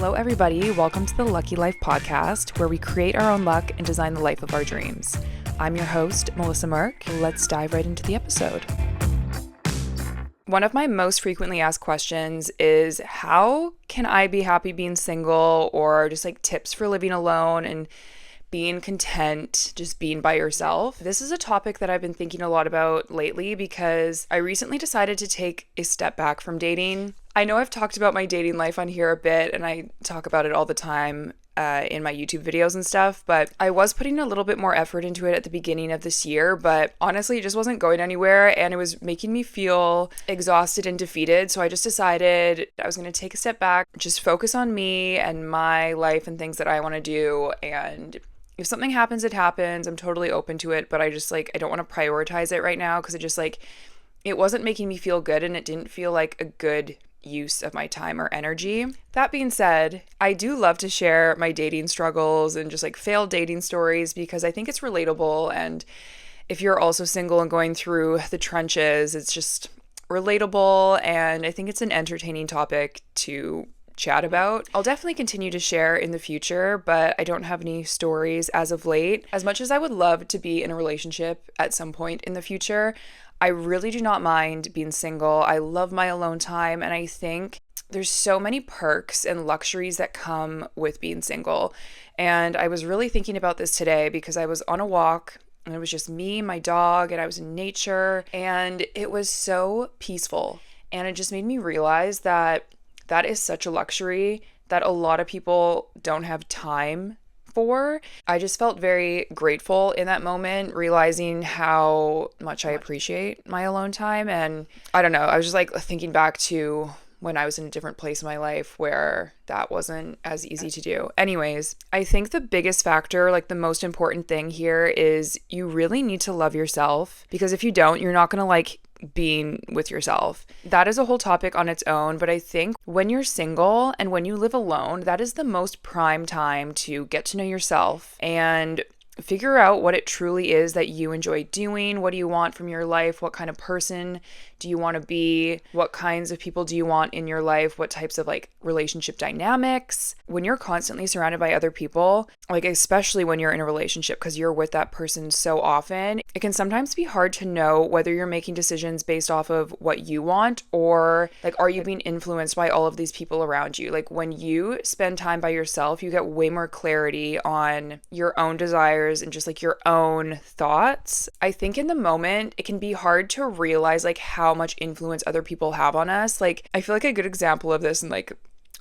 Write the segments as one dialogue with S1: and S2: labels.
S1: Hello, everybody. Welcome to the Lucky Life podcast, where we create our own luck and design the life of our dreams. I'm your host, Melissa Merck. Let's dive right into the episode. One of my most frequently asked questions is, how can I be happy being single, or just like tips for living alone and being content, just being by yourself? This is a topic that I've been thinking a lot about lately because I recently decided to take a step back from dating. I know I've talked about my dating life on here a bit, and I talk about it all the time in my YouTube videos and stuff, but I was putting a little bit more effort into it at the beginning of this year, but honestly, it just wasn't going anywhere, and it was making me feel exhausted and defeated, so I just decided I was going to take a step back, just focus on me and my life and things that I want to do, and if something happens, it happens. I'm totally open to it, but I don't want to prioritize it right now because it wasn't making me feel good, and it didn't feel like a good use of my time or energy. That being said, I do love to share my dating struggles and just like failed dating stories because I think it's relatable, and if you're also single and going through the trenches, it's just relatable, and I think it's an entertaining topic to chat about. I'll definitely continue to share in the future, but I don't have any stories as of late. As much as I would love to be in a relationship at some point in the future, I really do not mind being single. I love my alone time, and I think there's so many perks and luxuries that come with being single. And I was really thinking about this today because I was on a walk and it was just me, my dog, and I was in nature, and it was so peaceful. And it just made me realize that is such a luxury that a lot of people don't have time for. I just felt very grateful in that moment, realizing how much I appreciate my alone time. And I don't know, I was just like thinking back to when I was in a different place in my life where that wasn't as easy to do. Anyways, I think the biggest factor, like the most important thing here, is you really need to love yourself, because if you don't, you're not going to like being with yourself. That is a whole topic on its own, but I think when you're single and when you live alone, that is the most prime time to get to know yourself and figure out what it truly is that you enjoy doing. What do you want from your life? What kind of person do you want to be? What kinds of people do you want in your life? What types of like relationship dynamics? When you're constantly surrounded by other people, like especially when you're in a relationship because you're with that person so often, it can sometimes be hard to know whether you're making decisions based off of what you want, or like, are you being influenced by all of these people around you? Like when you spend time by yourself, you get way more clarity on your own desires and just like your own thoughts. I think in the moment, it can be hard to realize like how much influence other people have on us. Like I feel like a good example of this, and like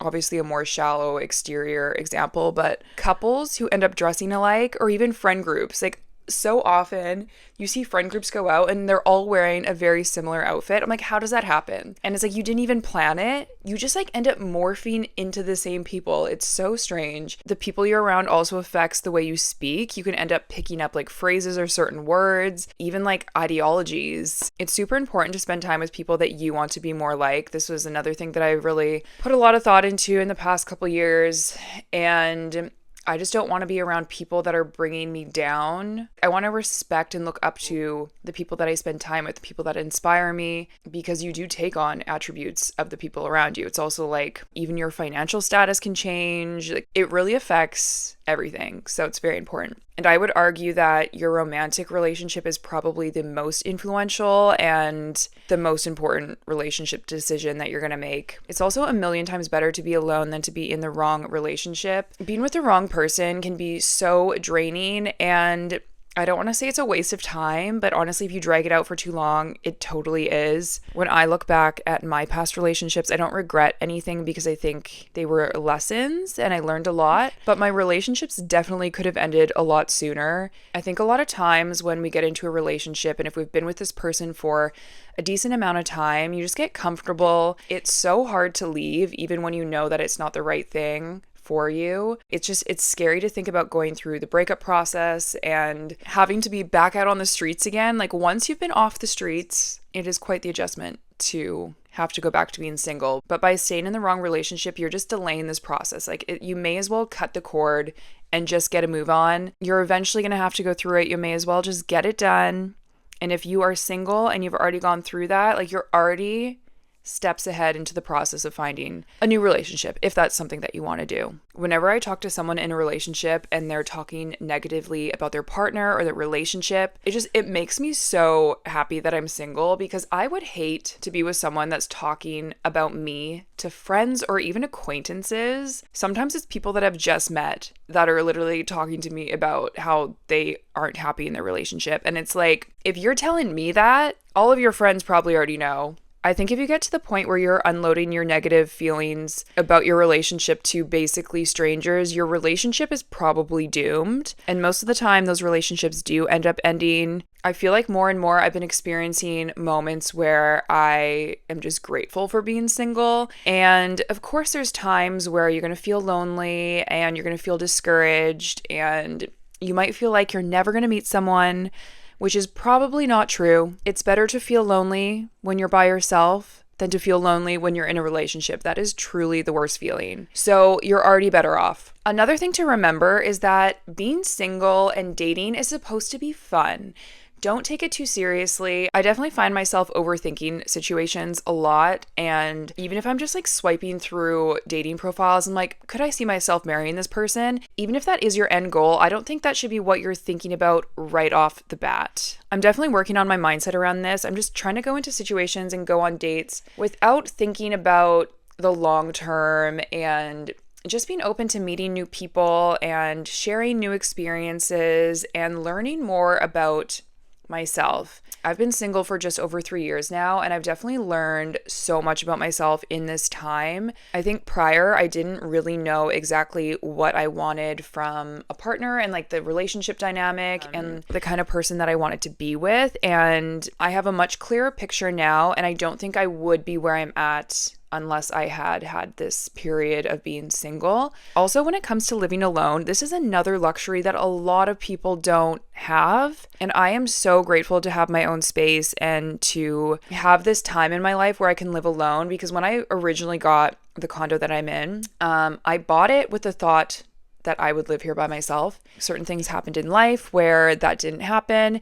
S1: obviously a more shallow exterior example, but couples who end up dressing alike, or even friend groups, like so often you see friend groups go out and they're all wearing a very similar outfit. I'm like, how does that happen? And it's like, you didn't even plan it. You just like end up morphing into the same people. It's so strange. The people you're around also affects the way you speak. You can end up picking up like phrases or certain words, even like ideologies. It's super important to spend time with people that you want to be more like. This was another thing that I really put a lot of thought into in the past couple years, and I just don't want to be around people that are bringing me down. I want to respect and look up to the people that I spend time with, the people that inspire me, because you do take on attributes of the people around you. It's also like even your financial status can change. Like, it really affects everything. So it's very important. And I would argue that your romantic relationship is probably the most influential and the most important relationship decision that you're going to make. It's also a million times better to be alone than to be in the wrong relationship. Being with the wrong person can be so draining, and I don't want to say it's a waste of time, but honestly, if you drag it out for too long, it totally is. When I look back at my past relationships, I don't regret anything because I think they were lessons and I learned a lot, but my relationships definitely could have ended a lot sooner. I think a lot of times when we get into a relationship, and if we've been with this person for a decent amount of time, you just get comfortable. It's so hard to leave, even when you know that it's not the right thing for you. It's scary to think about going through the breakup process and having to be back out on the streets again. Like once you've been off the streets, it is quite the adjustment to have to go back to being single. But by staying in the wrong relationship, you're just delaying this process. You may as well cut the cord and just get a move on. You're eventually going to have to go through it. You may as well just get it done. And if you are single and you've already gone through that, like you're already steps ahead into the process of finding a new relationship, if that's something that you want to do. Whenever I talk to someone in a relationship and they're talking negatively about their partner or their relationship, it makes me so happy that I'm single, because I would hate to be with someone that's talking about me to friends or even acquaintances. Sometimes it's people that I've just met that are literally talking to me about how they aren't happy in their relationship. And it's like, if you're telling me that, all of your friends probably already know. I think if you get to the point where you're unloading your negative feelings about your relationship to basically strangers, your relationship is probably doomed. And most of the time, those relationships do end up ending. I feel like more and more I've been experiencing moments where I am just grateful for being single. And of course, there's times where you're going to feel lonely and you're going to feel discouraged, and you might feel like you're never going to meet someone, which is probably not true. It's better to feel lonely when you're by yourself than to feel lonely when you're in a relationship. That is truly the worst feeling. So you're already better off. Another thing to remember is that being single and dating is supposed to be fun. Don't take it too seriously. I definitely find myself overthinking situations a lot. And even if I'm just like swiping through dating profiles, I'm like, could I see myself marrying this person? Even if that is your end goal, I don't think that should be what you're thinking about right off the bat. I'm definitely working on my mindset around this. I'm just trying to go into situations and go on dates without thinking about the long term, and just being open to meeting new people and sharing new experiences and learning more about myself. I've been single for just over 3 years now, and I've definitely learned so much about myself in this time. I think prior, I didn't really know exactly what I wanted from a partner and like the relationship dynamic and the kind of person that I wanted to be with. And I have a much clearer picture now, and I don't think I would be where I'm at unless I had this period of being single. Also, when it comes to living alone, this is another luxury that a lot of people don't have. And I am so grateful to have my own space and to have this time in my life where I can live alone, because when I originally got the condo that I'm in, I bought it with the thought that I would live here by myself. Certain things happened in life where that didn't happen.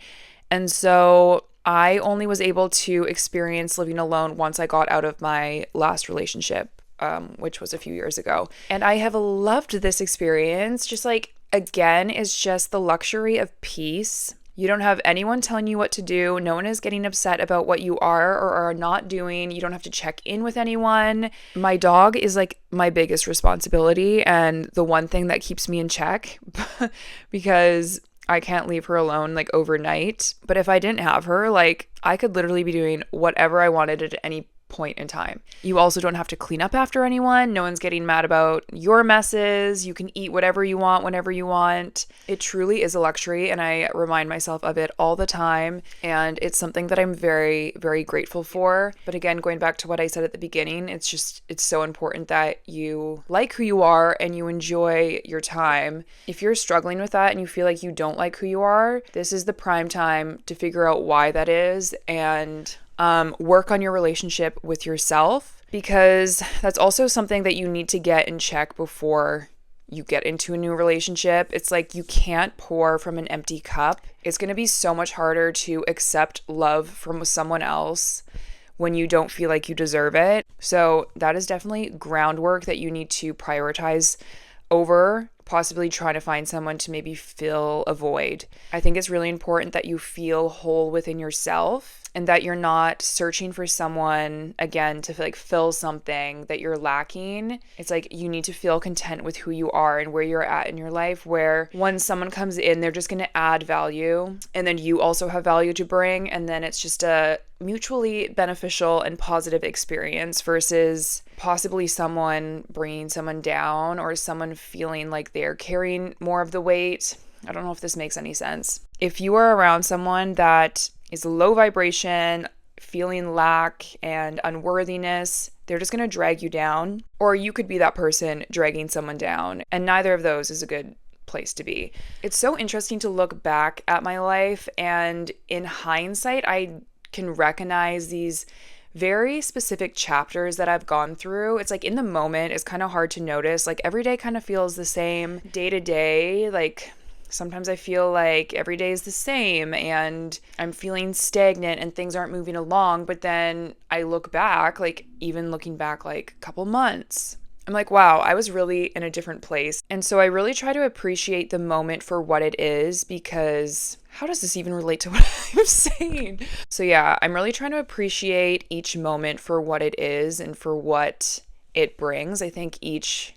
S1: And so I only was able to experience living alone once I got out of my last relationship, which was a few years ago. And I have loved this experience. Just like, again, it's just the luxury of peace. You don't have anyone telling you what to do. No one is getting upset about what you are or are not doing. You don't have to check in with anyone. My dog is like my biggest responsibility and the one thing that keeps me in check because I can't leave her alone like overnight. But if I didn't have her, like I could literally be doing whatever I wanted at any point in time. You also don't have to clean up after anyone. No one's getting mad about your messes. You can eat whatever you want whenever you want. It truly is a luxury, and I remind myself of it all the time. And it's something that I'm very, very grateful for. But again, going back to what I said at the beginning, it's so important that you like who you are and you enjoy your time. If you're struggling with that and you feel like you don't like who you are, this is the prime time to figure out why that is and work on your relationship with yourself, because that's also something that you need to get in check before you get into a new relationship. It's like you can't pour from an empty cup. It's going to be so much harder to accept love from someone else when you don't feel like you deserve it. So that is definitely groundwork that you need to prioritize over possibly trying to find someone to maybe fill a void. I think it's really important that you feel whole within yourself and that you're not searching for someone, again, to like fill something that you're lacking. It's like you need to feel content with who you are and where you're at in your life, where when someone comes in, they're just going to add value and then you also have value to bring. And then it's just a mutually beneficial and positive experience versus possibly someone bringing someone down or someone feeling like they're carrying more of the weight. I don't know if this makes any sense. If you are around someone that is low vibration, feeling lack and unworthiness, they're just going to drag you down. Or you could be that person dragging someone down. And neither of those is a good place to be. It's so interesting to look back at my life, and in hindsight, I can recognize these very specific chapters that I've gone through. It's like in the moment, it's kind of hard to notice. Like every day kind of feels the same day to day. Like Sometimes I feel like every day is the same and I'm feeling stagnant and things aren't moving along. But then I look back, like even looking back like a couple months, I'm like, wow, I was really in a different place. And so I really try to appreciate the moment for what it is, because how does this even relate to what I'm saying? So yeah, I'm really trying to appreciate each moment for what it is and for what it brings. I think each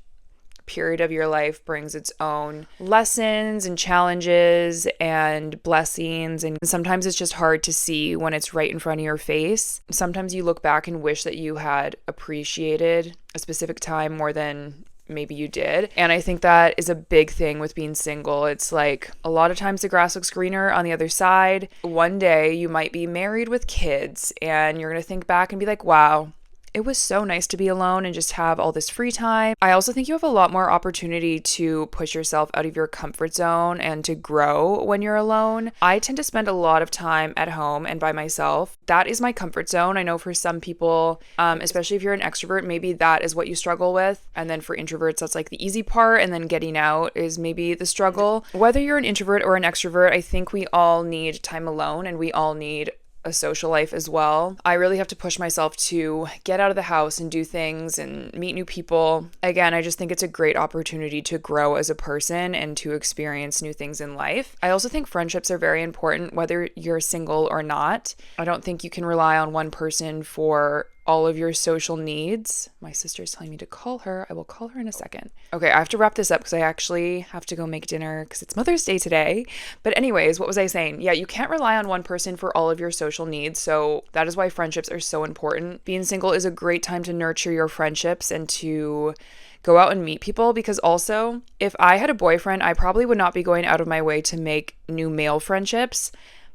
S1: period of your life brings its own lessons and challenges and blessings, and sometimes it's just hard to see when it's right in front of your face. Sometimes you look back and wish that you had appreciated a specific time more than maybe you did. And I think that is a big thing with being single. It's like a lot of times the grass looks greener on the other side. One day you might be married with kids and you're going to think back and be like, wow, it was so nice to be alone and just have all this free time. I also think you have a lot more opportunity to push yourself out of your comfort zone and to grow when you're alone. I tend to spend a lot of time at home and by myself. That is my comfort zone. I know for some people, especially if you're an extrovert, maybe that is what you struggle with. And then for introverts, that's like the easy part. And then getting out is maybe the struggle. Whether you're an introvert or an extrovert, I think we all need time alone and we all need a social life as well. I really have to push myself to get out of the house and do things and meet new people. Again, I just think it's a great opportunity to grow as a person and to experience new things in life. I also think friendships are very important, whether you're single or not. I don't think you can rely on one person for all of your social needs. My sister's telling me to call her. I will call her in a second. Okay, I have to wrap this up because I actually have to go make dinner because it's Mother's Day today. But anyways, what was I saying? Yeah, you can't rely on one person for all of your social needs. So that is why friendships are so important. Being single is a great time to nurture your friendships and to go out and meet people, because also if I had a boyfriend, I probably would not be going out of my way to make new male friendships.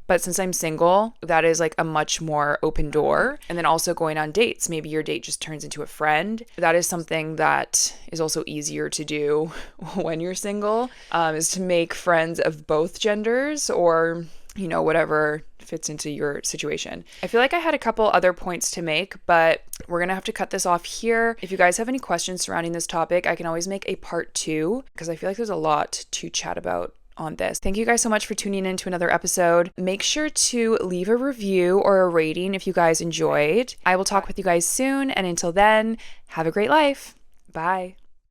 S1: But since I'm single, that is like a much more open door. And then also going on dates. Maybe your date just turns into a friend. That is something that is also easier to do when you're single, is to make friends of both genders or, you know, whatever fits into your situation. I feel like I had a couple other points to make, but we're going to have to cut this off here. If you guys have any questions surrounding this topic, I can always make a part 2 because I feel like there's a lot to chat about on this. Thank you guys so much for tuning in to another episode. Make sure to leave a review or a rating if you guys enjoyed. I will talk with you guys soon, and until then, have a great life. Bye.